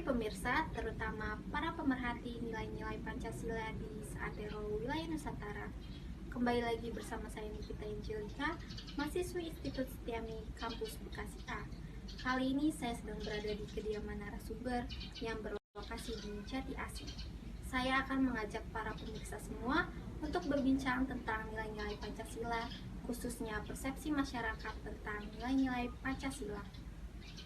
pemirsa, terutama para pemerhati nilai-nilai Pancasila di seantero wilayah Nusantara. Kembali lagi bersama saya Nikita Angelika, mahasiswi Institut Setiami Kampus Bekasi A. Kali ini saya sedang berada di kediaman narasumber yang berlokasi di Jati Asih. Saya akan mengajak para pemirsa semua untuk berbincang tentang nilai-nilai Pancasila, khususnya persepsi masyarakat tentang nilai-nilai Pancasila.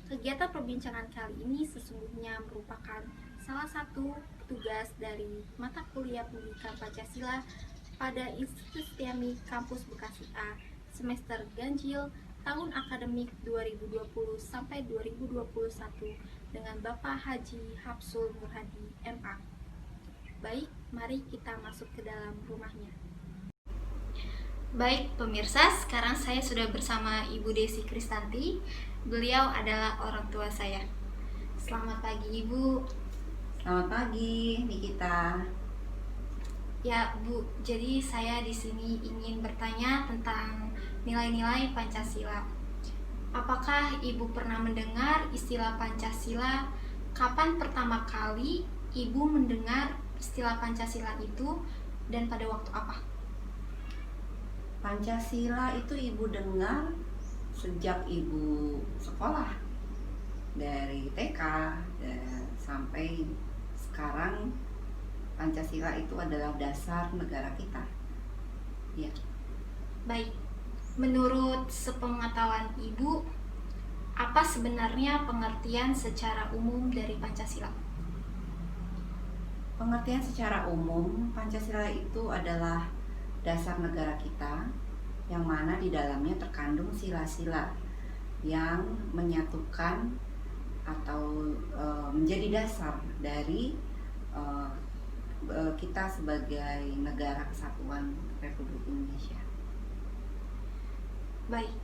Kegiatan perbincangan kali ini sesungguhnya merupakan salah satu tugas dari mata kuliah Pendidikan Pancasila pada Institut Setiami Kampus Bekasi A semester ganjil tahun akademik 2020 sampai 2021 dengan Bapak Haji Hapsul Nurhadi MA. Baik, mari kita masuk ke dalam rumahnya. Baik pemirsa, sekarang saya sudah bersama Ibu Desi Kristanti. Beliau adalah orang tua saya. Selamat pagi Ibu. Selamat pagi Nikita. Ya Bu, jadi saya di sini ingin bertanya tentang nilai-nilai Pancasila. Apakah Ibu pernah mendengar istilah Pancasila? Kapan pertama kali Ibu mendengar istilah Pancasila itu dan pada waktu apa? Pancasila itu ibu dengar sejak ibu sekolah, dari TK dan sampai sekarang. Pancasila itu adalah dasar negara kita. Ya. Baik, menurut sepengetahuan Ibu, apa sebenarnya pengertian secara umum dari Pancasila? Pengertian secara umum, Pancasila itu adalah dasar negara kita, yang mana di dalamnya terkandung sila-sila yang menyatukan atau menjadi dasar dari kita sebagai negara kesatuan Republik Indonesia. Baik,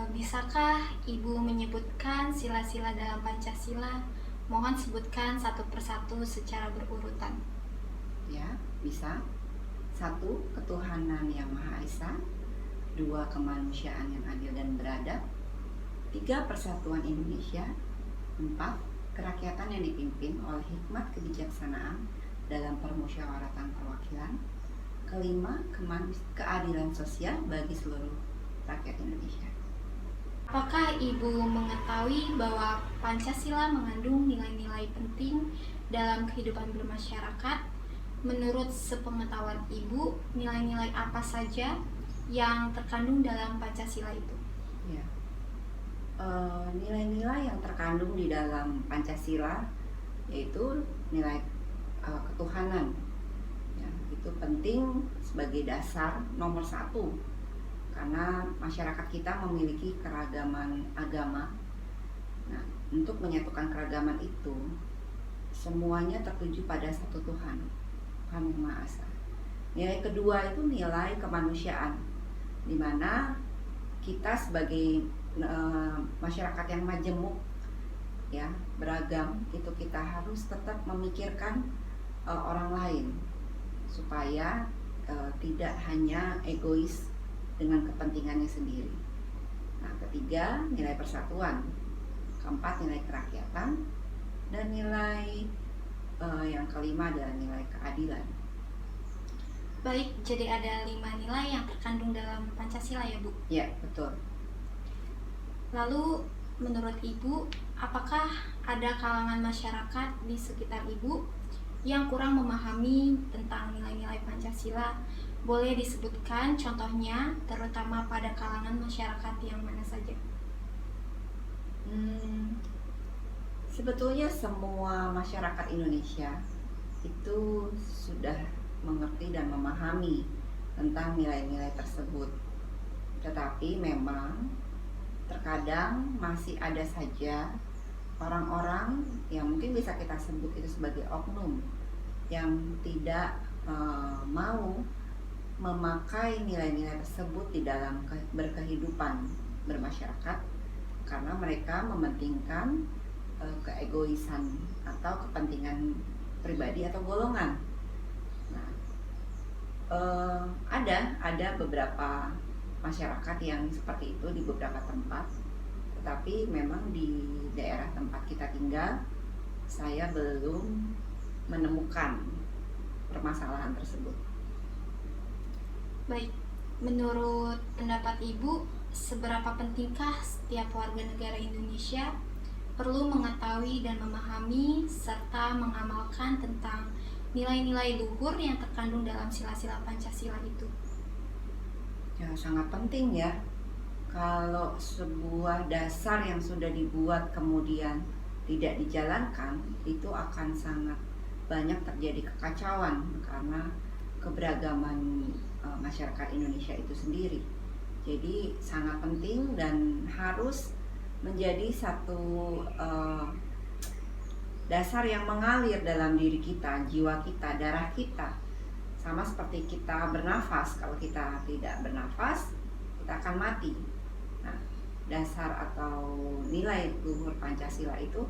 bisakah Ibu menyebutkan sila-sila dalam Pancasila? Mohon sebutkan satu persatu secara berurutan. Ya, bisa. 1. Ketuhanan yang Maha Esa. 2. Kemanusiaan yang adil dan beradab. 3. Persatuan Indonesia. 4. Kerakyatan yang dipimpin oleh hikmat kebijaksanaan dalam permusyawaratan perwakilan. 5. Keadilan sosial bagi seluruh rakyat Indonesia. Apakah Ibu mengetahui bahwa Pancasila mengandung nilai-nilai penting dalam kehidupan bermasyarakat? Menurut sepengetahuan Ibu, nilai-nilai apa saja yang terkandung dalam Pancasila itu? Ya. Nilai-nilai yang terkandung di dalam Pancasila yaitu nilai ketuhanan. Ya, itu penting sebagai dasar nomor 1 karena masyarakat kita memiliki keragaman agama. Nah, untuk menyatukan keragaman itu semuanya tertuju pada satu Tuhan, Tuhan Yang Maha Esa. Nilai kedua itu nilai kemanusiaan, di mana kita sebagai masyarakat yang majemuk, ya, beragam, itu kita harus tetap memikirkan orang lain supaya tidak hanya egois dengan kepentingannya sendiri. Nah, ketiga nilai persatuan, keempat nilai kerakyatan, dan nilai yang kelima adalah nilai keadilan. Baik, jadi ada 5 nilai yang terkandung dalam Pancasila ya Bu? Ya, betul. Lalu menurut Ibu, apakah ada kalangan masyarakat di sekitar Ibu yang kurang memahami tentang nilai-nilai Pancasila? Boleh disebutkan contohnya, terutama pada kalangan masyarakat yang mana saja? Sebetulnya semua masyarakat Indonesia itu sudah mengerti dan memahami tentang nilai-nilai tersebut. Tetapi memang terkadang masih ada saja orang-orang yang mungkin bisa kita sebut itu sebagai oknum yang tidak mau memakai nilai-nilai tersebut di dalam berkehidupan bermasyarakat karena mereka mementingkan keegoisan atau kepentingan pribadi atau golongan. Nah, ada beberapa masyarakat yang seperti itu di beberapa tempat, tetapi memang di daerah tempat kita tinggal saya belum menemukan permasalahan tersebut. Baik, menurut pendapat Ibu, seberapa pentingkah setiap warga negara Indonesia perlu mengetahui dan memahami serta mengamalkan tentang nilai-nilai luhur yang terkandung dalam sila-sila Pancasila itu? Ya, sangat penting ya. Kalau sebuah dasar yang sudah dibuat kemudian tidak dijalankan, itu akan sangat banyak terjadi kekacauan karena keberagaman masyarakat Indonesia itu sendiri. Jadi sangat penting dan harus menjadi satu dasar yang mengalir dalam diri kita, jiwa kita, darah kita. Sama seperti kita bernafas, kalau kita tidak bernafas, kita akan mati. Nah, dasar atau nilai luhur Pancasila itu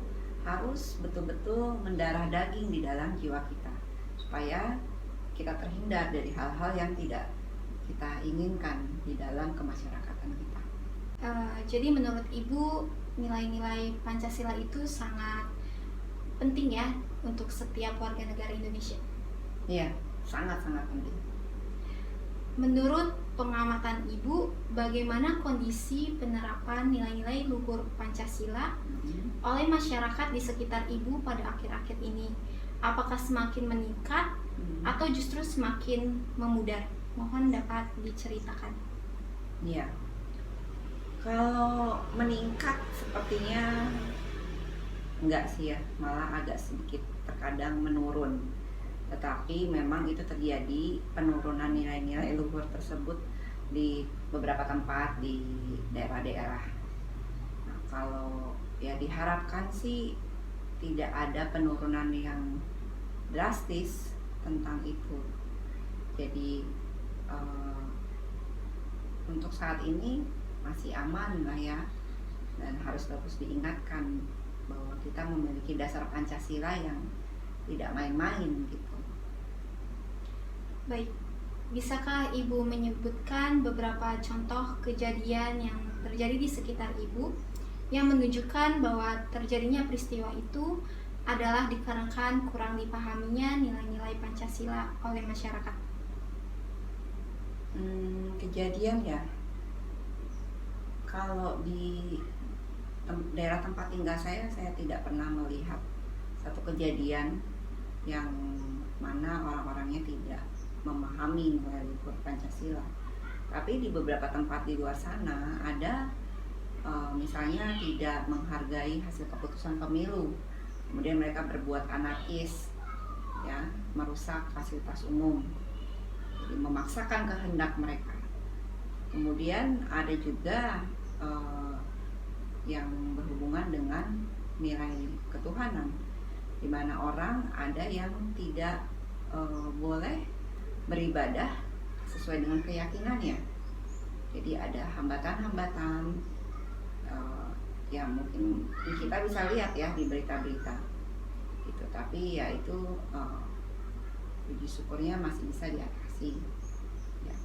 harus betul-betul mendarah daging di dalam jiwa kita, supaya kita terhindar dari hal-hal yang tidak kita inginkan di dalam kemasyarakatan kita. Jadi menurut Ibu, nilai-nilai Pancasila itu sangat penting ya untuk setiap warga negara Indonesia. Iya, sangat-sangat penting. Menurut pengamatan Ibu, bagaimana kondisi penerapan nilai-nilai luhur Pancasila oleh masyarakat di sekitar Ibu pada akhir-akhir ini? Apakah semakin meningkat atau justru semakin memudar? Mohon dapat diceritakan. Iya. Kalau meningkat sepertinya enggak sih ya, malah agak sedikit terkadang menurun. Tetapi memang itu terjadi penurunan nilai-nilai luhur tersebut di beberapa tempat di daerah-daerah. Nah, kalau ya diharapkan sih tidak ada penurunan yang drastis tentang itu. Jadi untuk saat ini masih aman lah ya, dan harus terus diingatkan bahwa kita memiliki dasar Pancasila yang tidak main-main gitu. Baik, bisakah Ibu menyebutkan beberapa contoh kejadian yang terjadi di sekitar Ibu yang menunjukkan bahwa terjadinya peristiwa itu adalah dikarenakan kurang dipahaminya nilai-nilai Pancasila oleh masyarakat? Kejadian ya, kalau di daerah tempat tinggal saya tidak pernah melihat satu kejadian yang mana orang-orangnya tidak memahami nilai luhur Pancasila. Tapi di beberapa tempat di luar sana ada misalnya tidak menghargai hasil keputusan pemilu, kemudian mereka berbuat anarkis, ya, merusak fasilitas umum, jadi memaksakan kehendak mereka. Kemudian ada juga yang berhubungan dengan nilai ketuhanan, di mana orang ada yang tidak boleh beribadah sesuai dengan keyakinannya. Jadi ada hambatan-hambatan yang mungkin kita bisa lihat ya di berita-berita gitu. Tapi ya itu puji syukurnya masih bisa diatasi ya.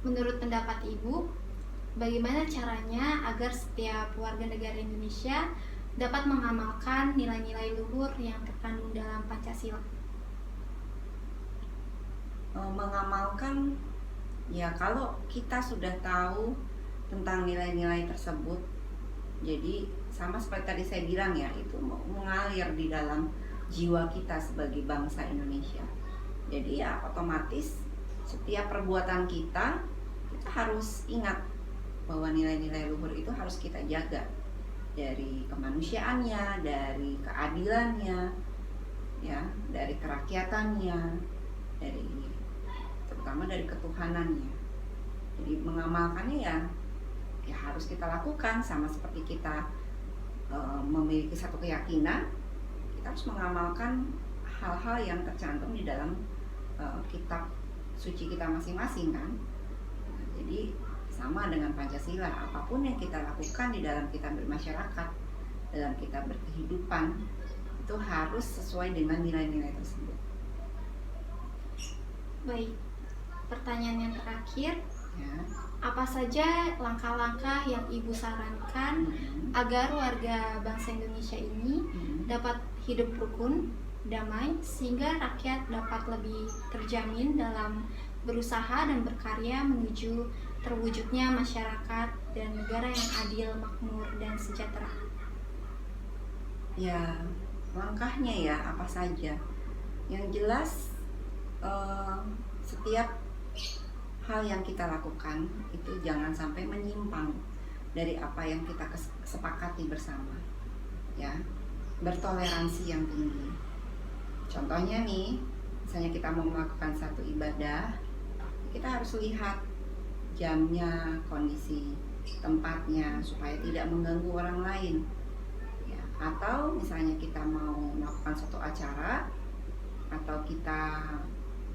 Menurut pendapat Ibu, bagaimana caranya agar setiap warga negara Indonesia dapat mengamalkan nilai-nilai luhur yang terkandung dalam Pancasila? Mengamalkan ya, kalau kita sudah tahu tentang nilai-nilai tersebut, jadi sama seperti tadi saya bilang ya, itu mengalir di dalam jiwa kita sebagai bangsa Indonesia. Jadi ya otomatis setiap perbuatan kita harus ingat bahwa nilai-nilai luhur itu harus kita jaga, dari kemanusiaannya, dari keadilannya, ya, dari kerakyatannya, terutama dari ketuhanannya. Jadi mengamalkannya ya harus kita lakukan, sama seperti kita memiliki satu keyakinan, kita harus mengamalkan hal-hal yang tercantum di dalam kitab suci kita masing-masing kan. Jadi sama dengan Pancasila, apapun yang kita lakukan di dalam kita bermasyarakat, dalam kita berkehidupan, itu harus sesuai dengan nilai-nilai tersebut. Baik, pertanyaan yang terakhir, Ya. Apa saja langkah-langkah yang Ibu sarankan agar warga bangsa Indonesia ini dapat hidup rukun, damai, sehingga rakyat dapat lebih terjamin dalam berusaha dan berkarya menuju terwujudnya masyarakat dan negara yang adil, makmur, dan sejahtera? Ya, langkahnya ya apa saja. Yang jelas setiap hal yang kita lakukan itu jangan sampai menyimpang dari apa yang kita sepakati bersama. Ya, bertoleransi yang tinggi. Contohnya nih, misalnya kita mau melakukan satu ibadah, kita harus lihat jamnya, kondisi tempatnya supaya tidak mengganggu orang lain. Ya, atau misalnya kita mau melakukan suatu acara atau kita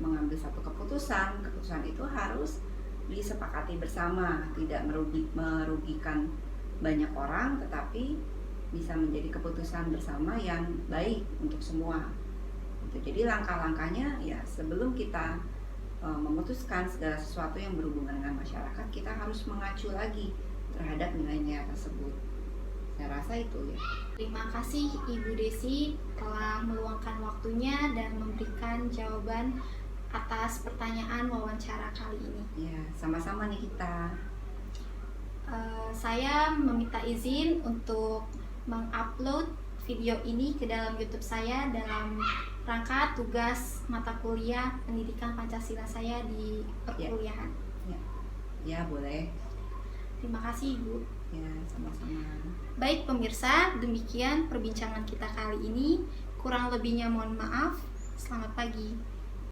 mengambil satu keputusan itu harus disepakati bersama, tidak merugikan banyak orang, tetapi bisa menjadi keputusan bersama yang baik untuk semua. Jadi langkah-langkahnya ya sebelum kita memutuskan segala sesuatu yang berhubungan dengan masyarakat, kita harus mengacu lagi terhadap nilai-nilai tersebut. Saya rasa itu ya. Terima kasih Ibu Desi telah meluangkan waktunya dan memberikan jawaban atas pertanyaan wawancara kali ini. Ya, sama-sama nih kita. Saya meminta izin untuk mengupload video ini ke dalam YouTube saya dalam rangka tugas mata kuliah pendidikan Pancasila saya di perkuliahan. Ya, boleh. Terima kasih Ibu. Ya, sama-sama. Baik pemirsa, demikian perbincangan kita kali ini. Kurang lebihnya mohon maaf. Selamat pagi.